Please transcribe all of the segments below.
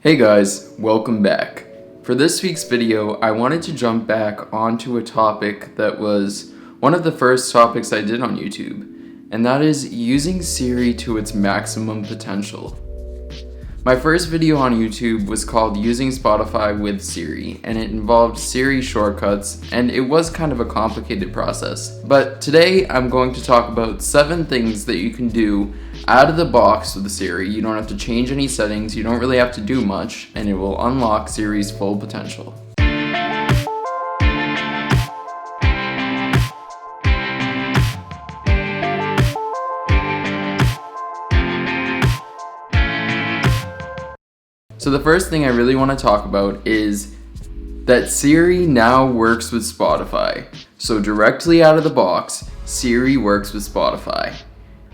Hey guys, welcome back. For this week's video, I wanted to jump back onto a topic that was one of the first topics I did on YouTube, and that is using Siri to its maximum potential. My first video on YouTube was called Using Spotify with Siri, and it involved Siri shortcuts, and it was kind of a complicated process. But today, I'm going to talk about 7 things that you can do out of the box with Siri. You don't have to change any settings, you don't really have to do much, and it will unlock Siri's full potential. So the first thing I really want to talk about is that Siri now works with Spotify. So directly out of the box, Siri works with Spotify.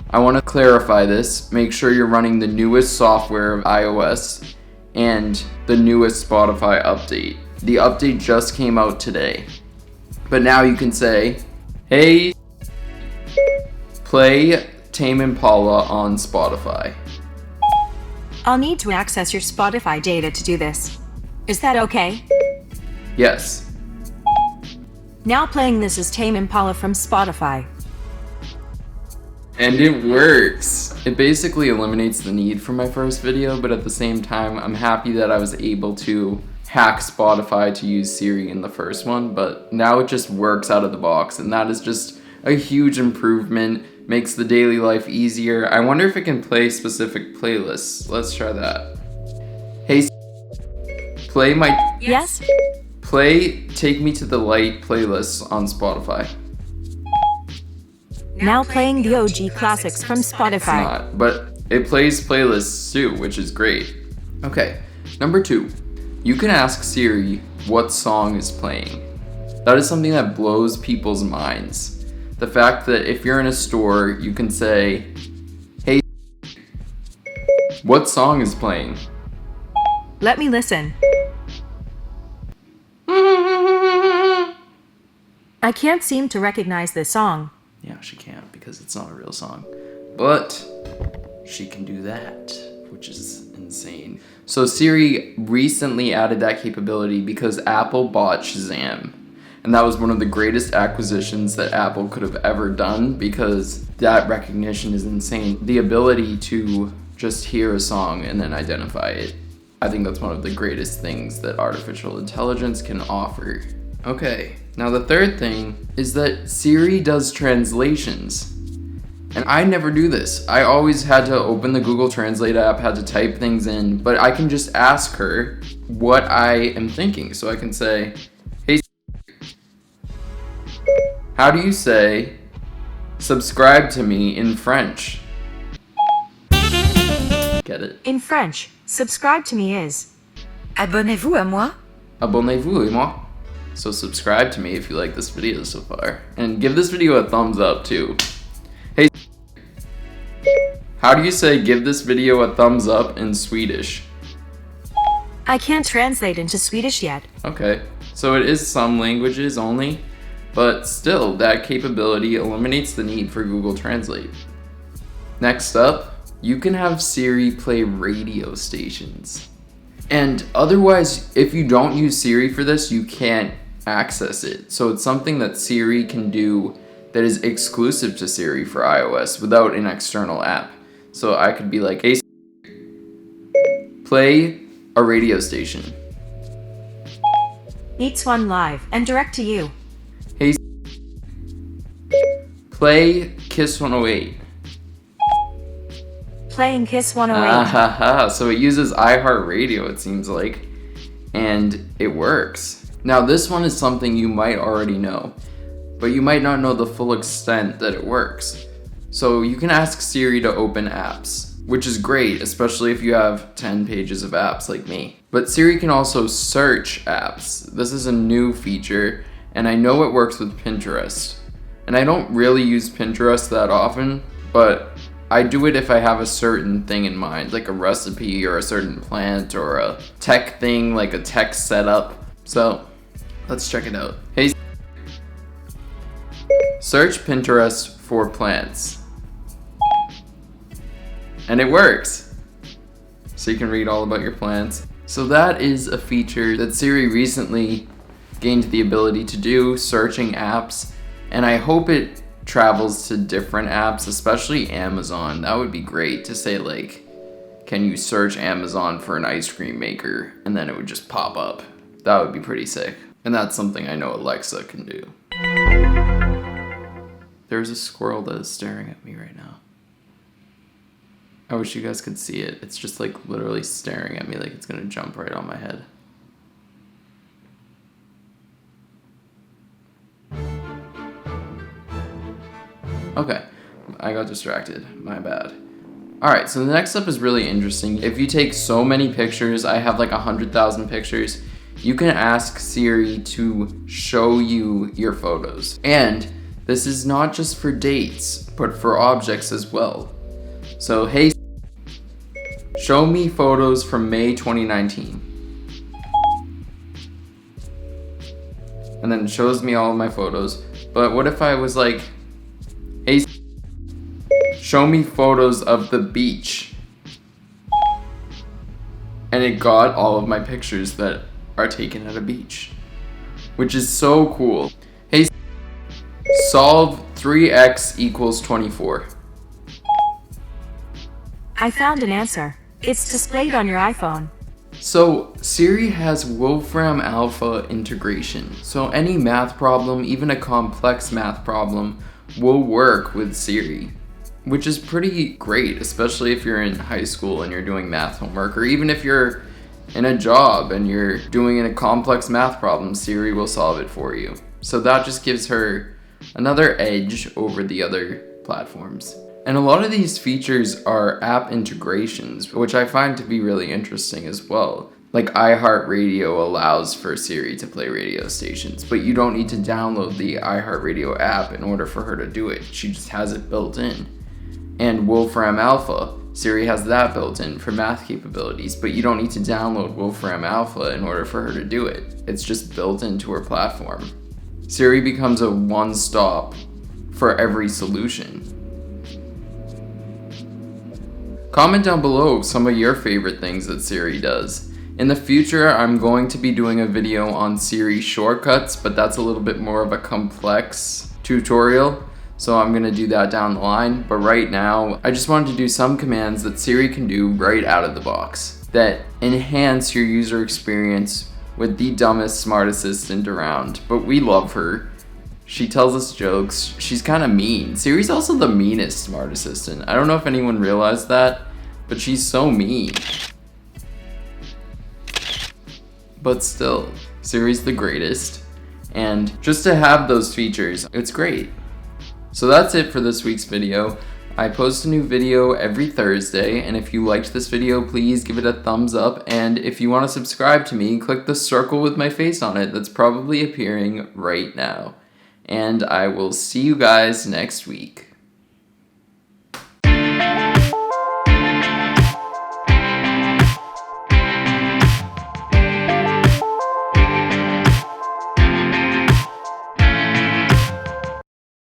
I want to clarify this, make sure you're running the newest software of iOS and the newest Spotify update. The update just came out today. But now you can say, hey, play Tame Impala on Spotify. I'll need to access your Spotify data to do this. Is that okay? Yes. Now playing This Is Tame Impala from Spotify. And it works! It basically eliminates the need for my first video, but at the same time, I'm happy that I was able to hack Spotify to use Siri in the first one, but now it just works out of the box, and that is just a huge improvement. Makes the daily life easier. I wonder if it can play specific playlists. Let's try that. Hey, play my... Yes? Play Take Me to the Light playlists on Spotify. Now playing the OG classics from It's Spotify. not, but it plays playlists too, which is great. Okay, number 2. You can ask Siri what song is playing. That is something that blows people's minds. The fact that if you're in a store, you can say, hey, what song is playing? Let me listen. I can't seem to recognize this song. Yeah, she can't because it's not a real song. But she can do that, which is insane. So Siri recently added that capability because Apple bought Shazam. And that was one of the greatest acquisitions that Apple could have ever done because that recognition is insane. The ability to just hear a song and then identify it. I think that's one of the greatest things that artificial intelligence can offer. Okay, now the third thing is that Siri does translations. And I never do this. I always had to open the Google Translate app, had to type things in, but I can just ask her what I am thinking. So I can say, how do you say, subscribe to me in French? Get it? In French, subscribe to me is Abonnez-vous à moi? Abonnez-vous et moi. So subscribe to me if you like this video so far. And give this video a thumbs up too. Hey, how do you say give this video a thumbs up in Swedish? I can't translate into Swedish yet. Okay, so it is some languages only. But still, that capability eliminates the need for Google Translate. Next up, you can have Siri play radio stations. And otherwise, if you don't use Siri for this, you can't access it. So it's something that Siri can do that is exclusive to Siri for iOS without an external app. So I could be like, hey, play a radio station. Eats One Live and direct to you. Hey, play Kiss 108. Playing Kiss 108. So it uses iHeartRadio, it seems like, and it works. Now this one is something you might already know, but you might not know the full extent that it works. So you can ask Siri to open apps, which is great, especially if you have 10 pages of apps like me. But Siri can also search apps. This is a new feature, and I know it works with Pinterest. And I don't really use Pinterest that often, but I do it if I have a certain thing in mind, like a recipe or a certain plant or a tech thing, like a tech setup. So let's check it out. Hey, search Pinterest for plants. And it works. So you can read all about your plants. So that is a feature that Siri recently gained the ability to do, searching apps, and I hope it travels to different apps, especially Amazon. That would be great to say, like, can you search Amazon for an ice cream maker, and then it would just pop up. That would be pretty sick. And that's something I know Alexa can do. There's a squirrel that is staring at me right now. I wish you guys could see it. It's just like literally staring at me like it's gonna jump right on my head. Okay, I got distracted. My bad. Alright, so the next step is really interesting. If you take so many pictures, I have like 100,000 pictures, you can ask Siri to show you your photos. And this is not just for dates, but for objects as well. So, hey, show me photos from May 2019. And then it shows me all of my photos. But what if I was like, hey, show me photos of the beach? And it got all of my pictures that are taken at a beach, which is so cool. Hey, solve 3x equals 24. I found an answer. It's displayed on your iPhone. So Siri has Wolfram Alpha integration. So any math problem, even a complex math problem, will work with Siri, which is pretty great, especially if you're in high school and you're doing math homework, or even if you're in a job and you're doing a complex math problem, Siri will solve it for you. So that just gives her another edge over the other platforms. And a lot of these features are app integrations, which I find to be really interesting as well. Like iHeartRadio allows for Siri to play radio stations, but you don't need to download the iHeartRadio app in order for her to do it. She just has it built in. And Wolfram Alpha, Siri has that built in for math capabilities, but you don't need to download Wolfram Alpha in order for her to do it. It's just built into her platform. Siri becomes a one-stop for every solution. Comment down below some of your favorite things that Siri does. In the future, I'm going to be doing a video on Siri shortcuts, but that's a little bit more of a complex tutorial, so I'm gonna do that down the line. But right now, I just wanted to do some commands that Siri can do right out of the box that enhance your user experience with the dumbest smart assistant around. But we love her. She tells us jokes. She's kind of mean. Siri's also the meanest smart assistant. I don't know if anyone realized that, but she's so mean. But still, Siri's the greatest. And just to have those features, it's great. So that's it for this week's video. I post a new video every Thursday, and if you liked this video, please give it a thumbs up. And if you want to subscribe to me, click the circle with my face on it that's probably appearing right now. And I will see you guys next week.